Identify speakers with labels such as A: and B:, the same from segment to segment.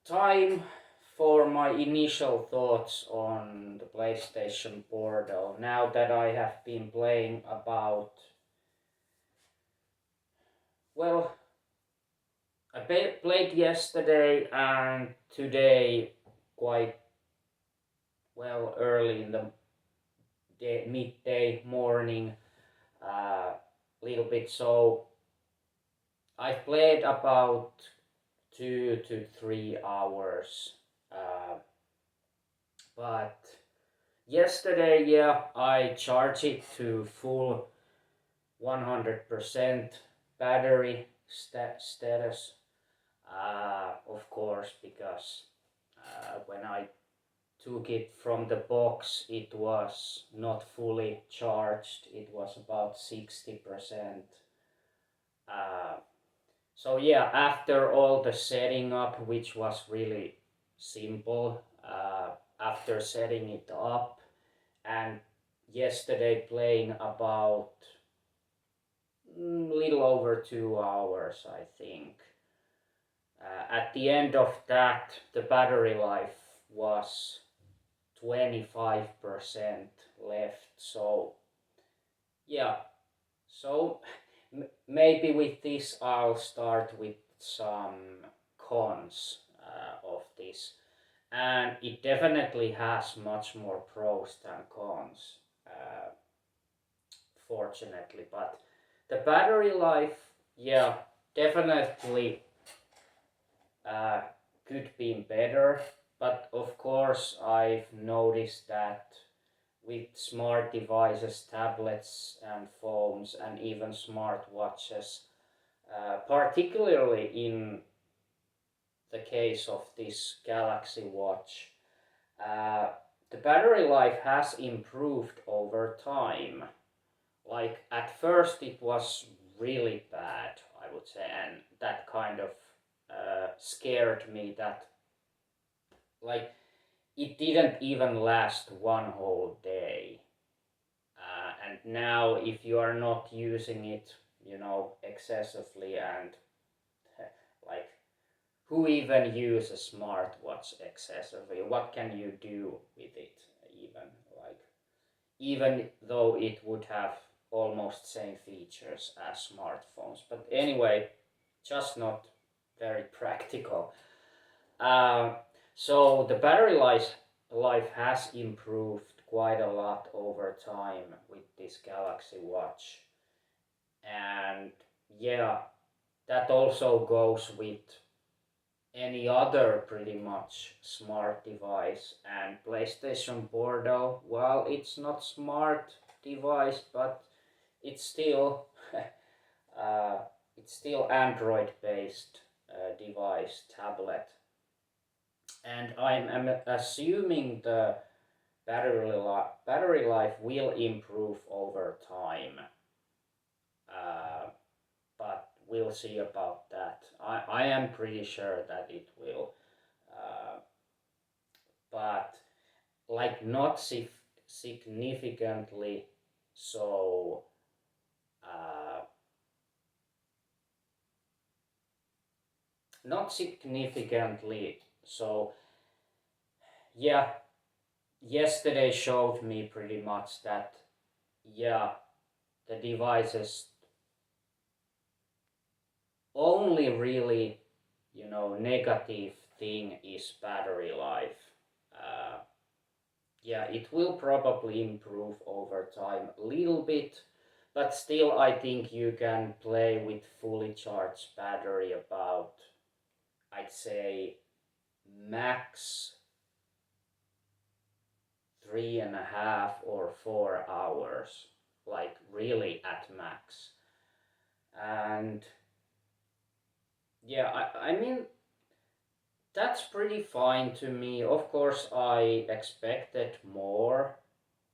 A: Time for my initial thoughts on the PlayStation Portal. Now that I have been playing about, well, played yesterday and today quite early in the midday morning, little bit. So I've played about 2 to 3 hours, uh, but yesterday, yeah, I charged it to full 100% battery status. Of course, because when I took it from the box, it was not fully charged. It was about 60%. Uh, so yeah, after all the setting up, which was really simple, after setting it up and yesterday playing about little over 2 hours, I think. At the end of that, the battery life was 25% left. So, yeah. So, maybe with this, I'll start with some cons of this. And it definitely has much more pros than cons, fortunately. But the battery life, yeah, definitely uh, could be better. But of course, I've noticed that with smart devices, tablets, and phones, and even smartwatches, particularly in the case of this Galaxy Watch, uh, the battery life has improved over time. Like at first, it was really bad, I would say, and that kind of scared me that like it didn't even last one whole day. And now, if you are not using it, excessively, and like, who even use a smartwatch excessively? What can you do with it? Even like, even though it would have almost same features as smartphones, but anyway, just not very practical. Uh, so the battery life has improved quite a lot over time with this Galaxy Watch, and yeah, that also goes with any other pretty much smart device. And PlayStation Portal, well, it's not smart device, but it's still uh, it's still Android based device tablet, and I'm assuming the battery life will improve over time. Uh, but we'll see about that. I am pretty sure that it will, uh, but like not significantly so. Uh, Not significantly so. Yeah, yesterday showed me pretty much that yeah, the devices only really, negative thing is battery life. Uh, yeah, it will probably improve over time a little bit, but still, I think you can play with fully charged battery about, I'd say, max 3.5 or 4 hours, like really at max. And yeah, I mean, that's pretty fine to me. Of course, I expected more,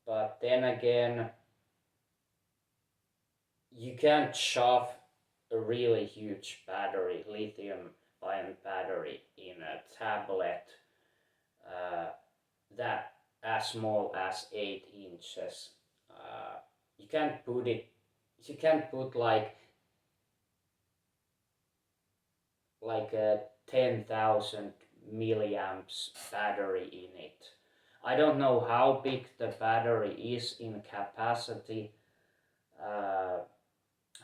A: but then again, you can't shove a really huge battery, lithium ion battery, in a tablet uh, that as small as 8 inches. Uh, you can't put it. You can't put like a 10,000 milliamps battery in it. I don't know how big the battery is in capacity. Uh,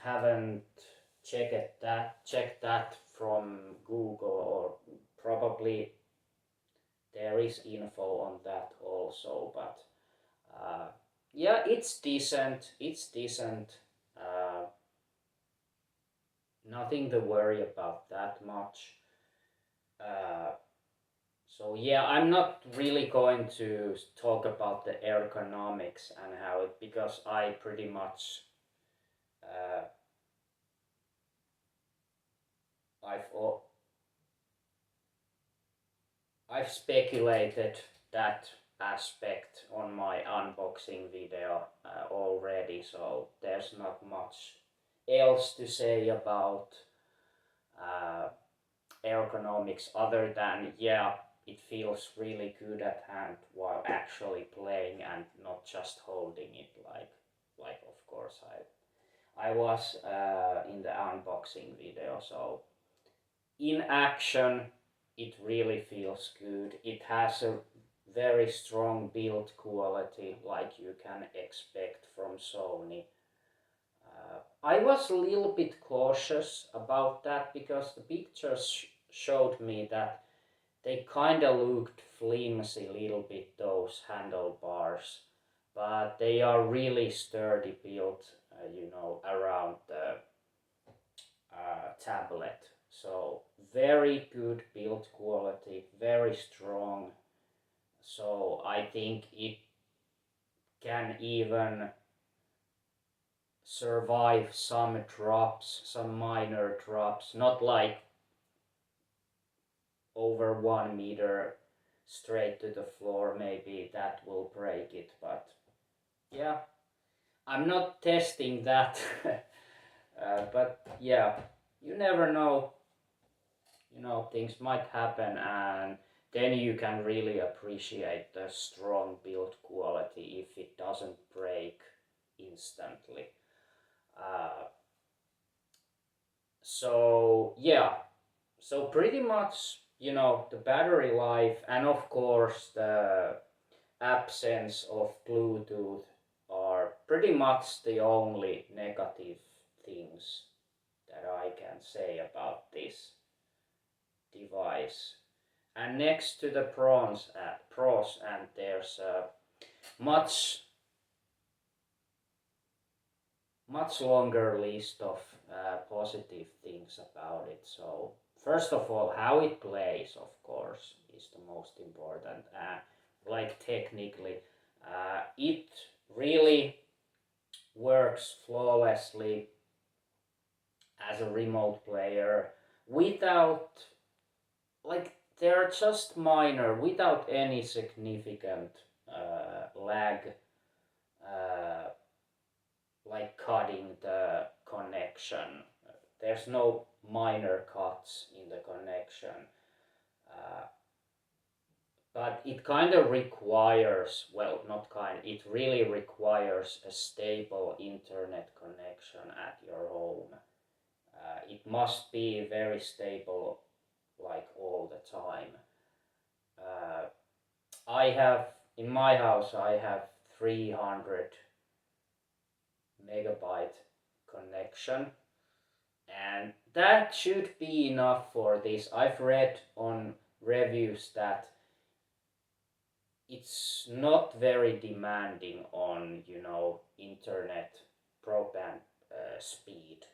A: haven't checked that from Google, or probably there is info on that also, but uh, yeah, it's decent. It's decent. Uh, Nothing to worry about that much. Uh, so yeah, I'm not really going to talk about the ergonomics and how it, because I pretty much uh, I've I've speculated that aspect on my unboxing video already, so there's not much else to say about uh, ergonomics other than, yeah, it feels really good at hand while actually playing and not just holding it like of course I was in the unboxing video. So in action it really feels good. It has a very strong build quality like you can expect from Sony. I was a little bit cautious about that because the pictures showed me that they kind of looked flimsy a little bit, those handlebars, but they are really sturdy built, around the tablet. So very good build quality, very strong. So I think it can even survive some drops, some minor drops, not like over 1 meter straight to the floor. Maybe that will break it, but yeah, I'm not testing that. But yeah, you never know. Things might happen, and then you can really appreciate the strong build quality if it doesn't break instantly. Uh, so yeah, so pretty much, the battery life and of course the absence of Bluetooth are pretty much the only negative things that I can say about this device. And next to the pros, and there's a much much longer list of positive things about it. So first of all, how it plays, of course, is the most important. Like technically, it really works flawlessly as a remote player without, like, they're just minor, without any significant lag, uh, like cutting the connection. There's no minor cuts in the connection, uh, but it kind of requires, well, not kind, it really requires a stable internet connection at your home. It must be very stable, like all the time. Uh, I have, in my house, I have 300 megabyte connection, and that should be enough for this. I've read on reviews that it's not very demanding on, internet broadband speed.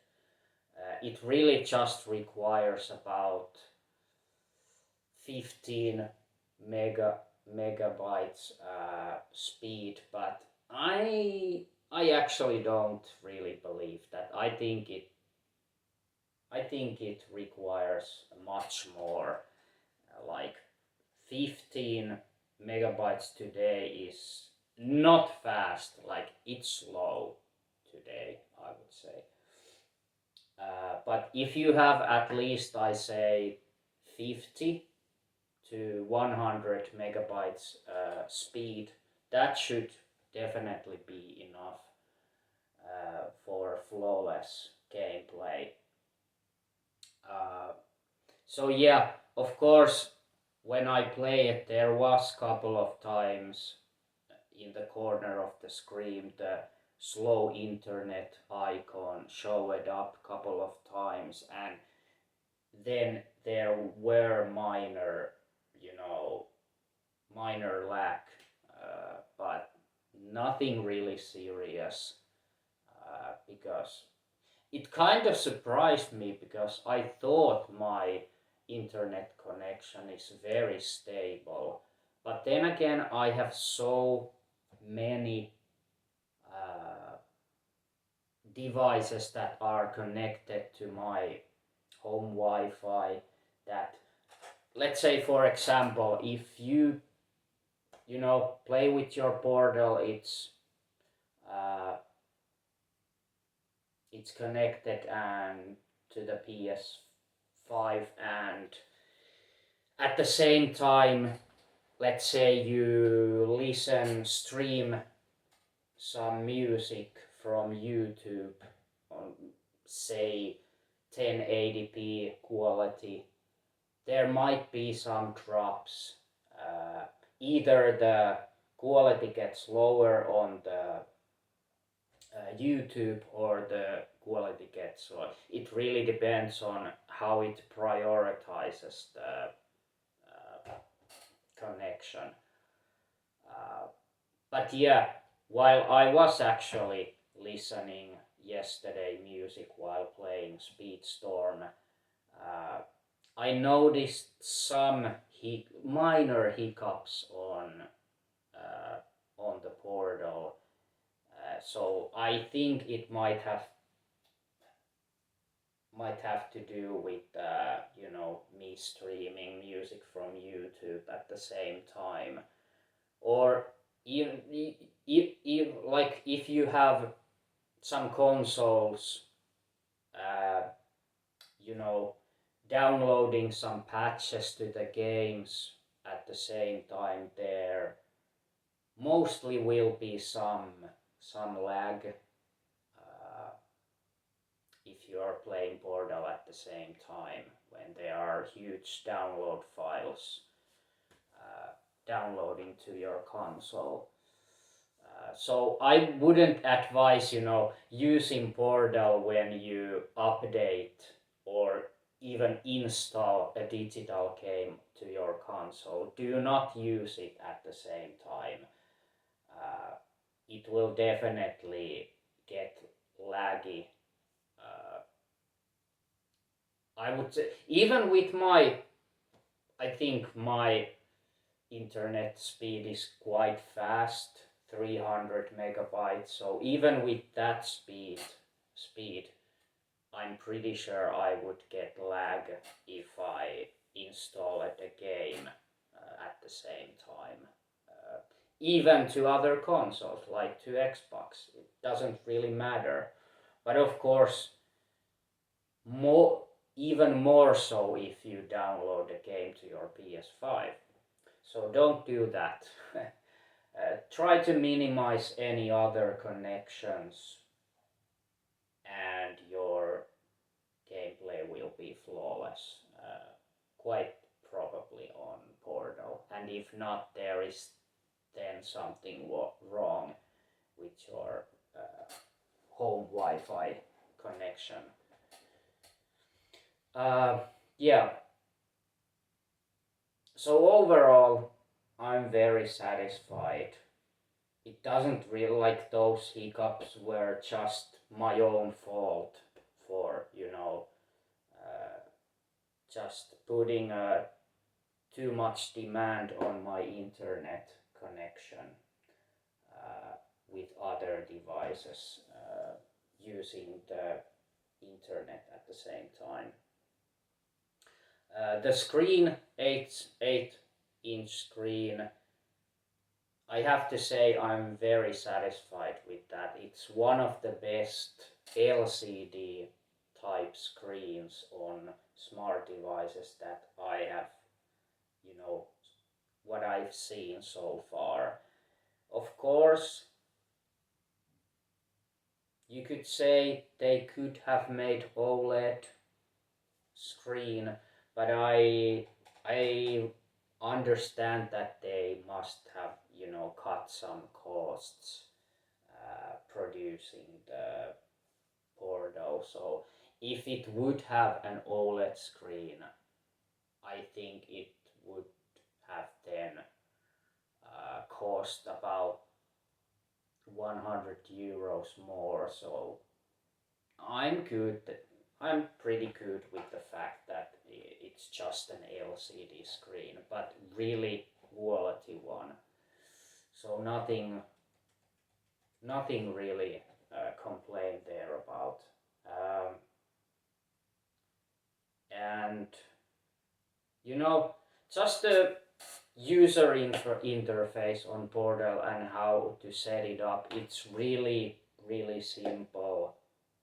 A: It really just requires about 15 mega megabytes speed, but I actually don't really believe that. I think it requires much more. Like 15 megabytes today is not fast. Like it's slow today, I would say. But if you have at least, I say, 50 to 100 megabytes speed, that should definitely be enough for flawless gameplay. Uh, so yeah, of course, when I play it, there was couple of times in the corner of the screen the slow internet icon showed up couple of times, and then there were minor, you know, minor lag, but nothing really serious, because it kind of surprised me because I thought my internet connection is very stable. But then again, I have so many uh, devices that are connected to my home Wi-Fi that, let's say for example, if you play with your Portal, uh, it's connected and to the PS5, and at the same time, let's say you stream some music from YouTube on, say, 1080p quality, there might be some drops. Either the quality gets lower on the YouTube, or the quality gets lower. It really depends on how it prioritizes the connection. Uh, but yeah, while I was actually listening yesterday music while playing Speedstorm, uh, I noticed some minor hiccups uh, on the Portal. So I think it might have to do with me streaming music from YouTube at the same time, or even if you have some consoles, uh, you know, downloading some patches to the games at the same time, there mostly will be some lag, if you are playing Portal at the same time when there are huge download files uh, downloading to your console. So I wouldn't advise, using Portal when you update or even install a digital game to your console. Do not use it at the same time. Uh, it will definitely get laggy. Uh, I would say, even with I think my internet speed is quite fast, 300 megabytes. So even with that speed, I'm pretty sure I would get lag if I installed a game at the same time. Uh, Even to other consoles, like to Xbox, it doesn't really matter. But of course, more even more so if you download a game to your PS5. So don't do that. Try to minimize any other connections, and your gameplay will be flawless. Quite probably on Portal. And if not, there is then something wrong with your home Wi-Fi connection. Uh, yeah, so overall, I'm very satisfied. It doesn't really, like, those hiccups were just my own fault for, uh, just putting too much demand on my internet connection with other devices using the internet at the same time. The screen, 8-inch screen, I have to say I'm very satisfied with that. It's one of the best LCD type screens on smart devices that I have, you know, what I've seen so far. Of course, you could say they could have made OLED screen, but I understand that they must have, cut some costs producing the Porto. So if it would have an OLED screen, I think it would have then cost about 100 euros more. So I'm good. I'm pretty good with the fact that it's just an LCD screen, but really quality one. So nothing really complain there about. Um, and you know, just the user interface on Portal and how to set it up, it's really simple.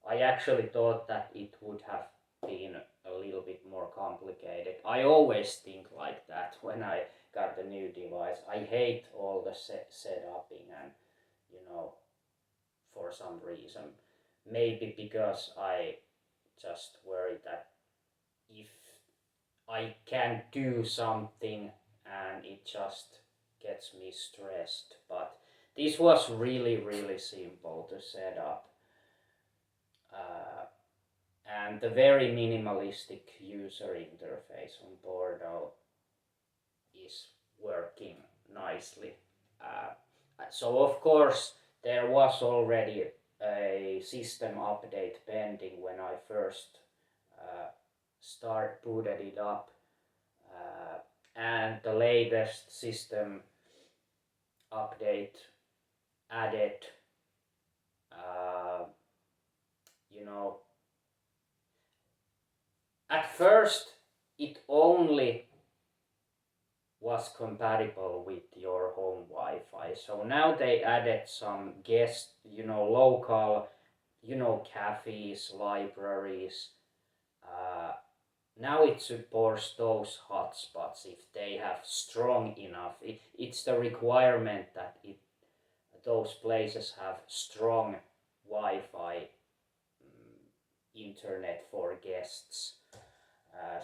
A: I actually thought that it would have been a little bit more complicated. I always think like that when I got the new device. I hate all the setuping and, you know, for some reason. Maybe because I just worry that if I can do something and it just gets me stressed. But this was really simple to set up. Uh, and the very minimalistic user interface on Bordeaux is working nicely. Uh, so of course there was already a system update pending when I first booted it up, and the latest system update added, uh, you know, at first it only was compatible with your home Wi-Fi. So now they added some guest, local, cafes, libraries. Uh, Now it supports those hotspots if they have strong enough. It's the requirement that those places have strong Wi-Fi internet for guests.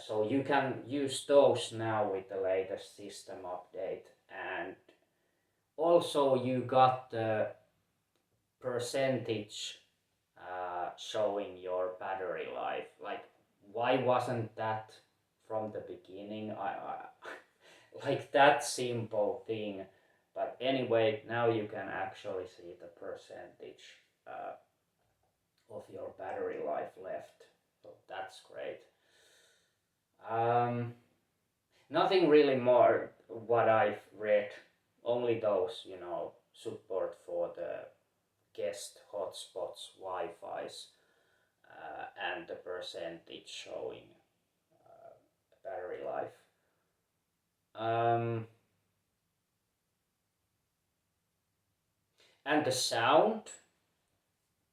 A: So you can use those now with the latest system update, and also you got the percentage showing your battery life. Like, why wasn't that from the beginning? Like that simple thing. But anyway, now you can actually see the percentage of your battery life left. So that's great. Um, Nothing really more what I've read. Only those, support for the guest hotspots, Wi-Fi's, and the percentage showing battery life. Um, and the sound,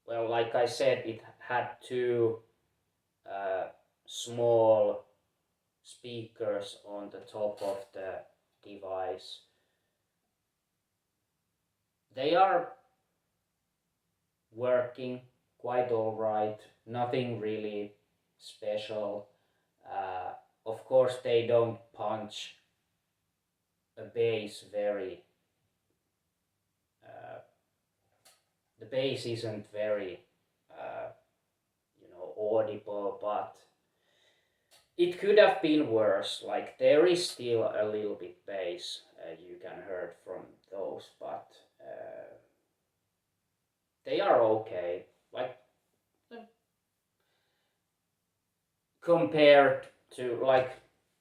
A: well, like I said, it had two uh, small speakers on the top of the device. They are working quite alright, nothing really special. Uh, of course, they don't punch a bass very. Uh, the bass isn't very, uh, audible, but it could have been worse. Like, there is still a little bit bass you can hear from those, but they are okay. Like, compared to, like,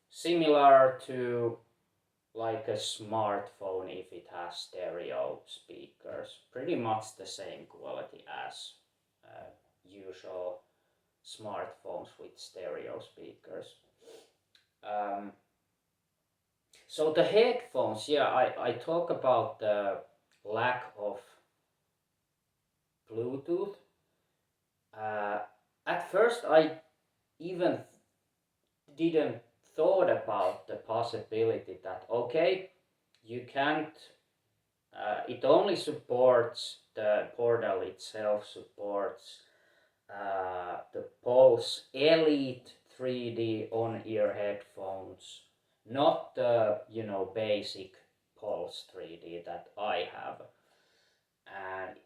A: similar to like a smartphone if it has stereo speakers. Pretty much the same quality as usual smartphones with stereo speakers. Um, so the headphones, yeah, I talk about the lack of Bluetooth. Uh, at first, I even didn't thought about the possibility that, okay, you can't. It only supports, the portal itself supports the Pulse Elite 3D on-ear headphones, not the basic Pulse 3D that I have. And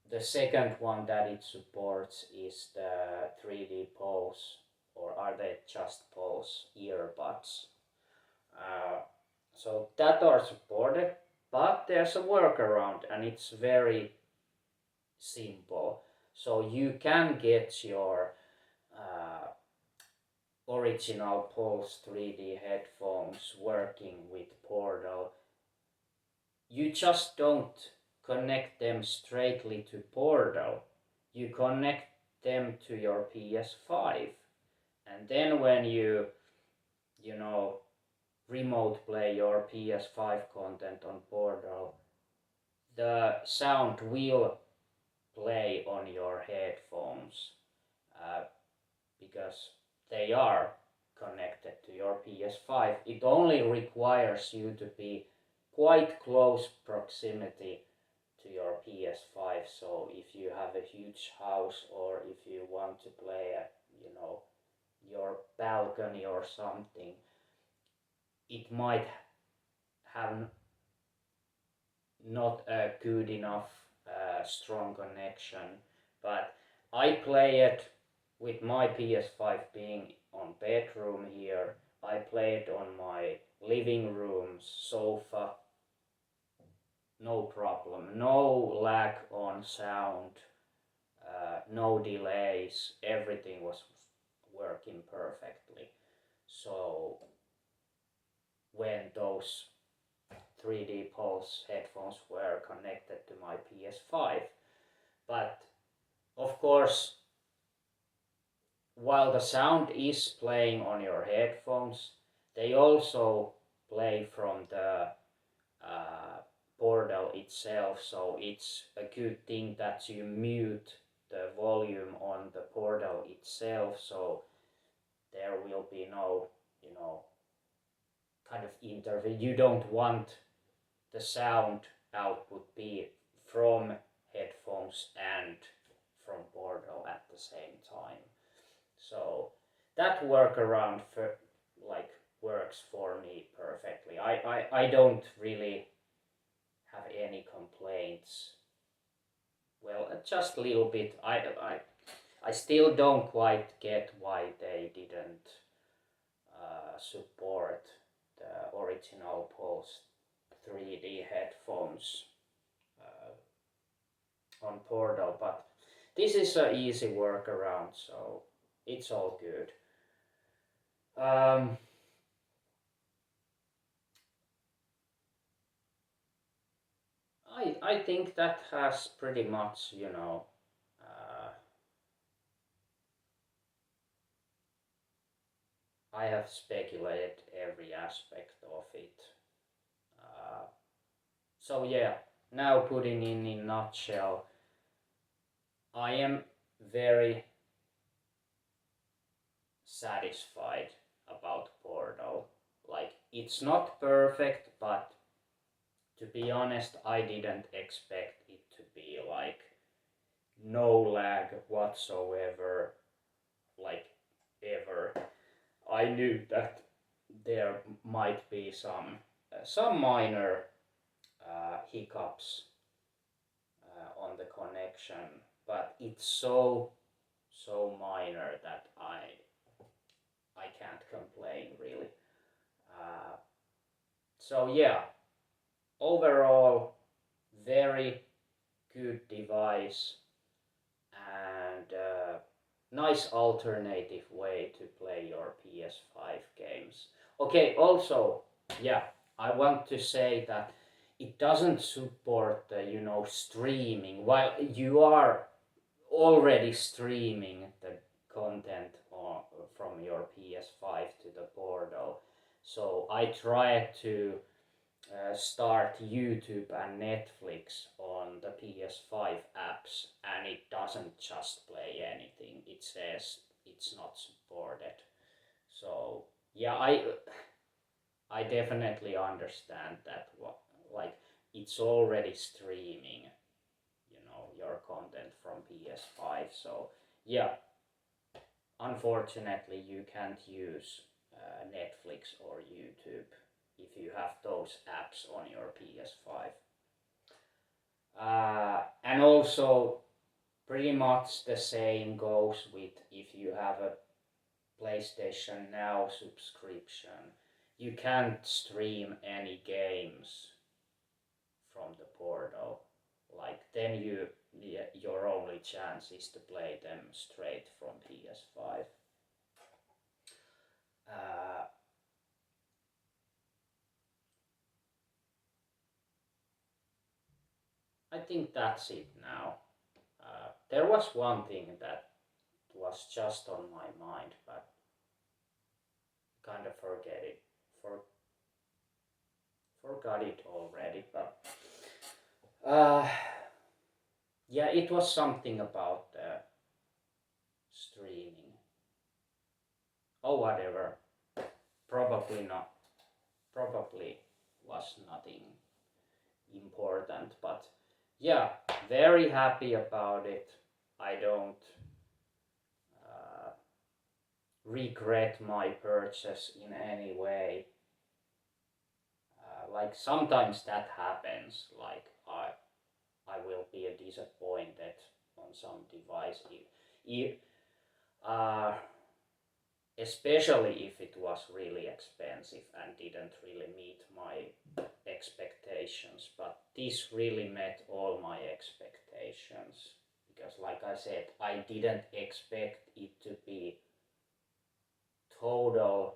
A: the second one that it supports is the 3D Pulse, or are they just Pulse earbuds? Uh, so that are supported, but there's a workaround, and it's very simple. So you can get your original Pulse 3D headphones working with Portal. You just don't connect them straightly to Portal. You connect them to your PS5, and then when you know remote play your PS5 content on Portal, the sound will play on your headphones, uh, because they are connected to your PS5. It only requires you to be quite close proximity to your PS5. So if you have a huge house, or if you want to play at your balcony or something, it might have not a good enough strong connection. But I play it with my PS5 being on bedroom here. I play it on my living room sofa, no problem, no lag on sound, no delays, everything was working perfectly. So when those 3D Pulse headphones were connected to my PS5, but of course, while the sound is playing on your headphones, they also play from the uh, Portal itself. So it's a good thing that you mute the volume on the Portal itself, so there will be no, kind of interview. You don't want the sound output be from headphones and from Portal at the same time. So that workaround for like works for me perfectly. I don't really have any complaints. Well, just a little bit. I still don't quite get why they didn't support the original Pulse 3D headphones on Portal, but this is an easy workaround, so it's all good. Um, I think that has pretty much, I have speculated every aspect of it. Uh, so yeah, now putting in a nutshell, I am very satisfied about Portal. Like, it's not perfect, but to be honest, I didn't expect it to be like no lag whatsoever, like ever. I knew that there might be some minor hiccups on the connection, but it's so minor that I can't complain really. Uh, so yeah, overall, very good device, and nice alternative way to play your PS5 games. Okay, also, yeah, I want to say that it doesn't support the streaming. While you are already streaming the content from your PS5 to the Portal, so I tried to start YouTube and Netflix on the PS5 apps, and it doesn't just play anything. It says it's not supported. So yeah, I definitely understand that. Like, it's already streaming, your content from PS5. So yeah, unfortunately, you can't use Netflix or YouTube if you have those apps on your PS5. And also, pretty much the same goes with if you have a PlayStation Now subscription. You can't stream any games from the portal. Like then your only chance is to play them straight from PS5. Uh, I think that's it now. There was one thing that was just on my mind, but kind of for, forgot it already. But uh, yeah, it was something about streaming. Oh, whatever. Probably not. Probably was nothing important, but yeah, very happy about it. I don't uh, regret my purchase in any way. Like sometimes that happens. Like I will be disappointed on some device if uh, especially if it was really expensive and didn't really meet my expectations. But this really met all my expectations because, like I said, I didn't expect it to be total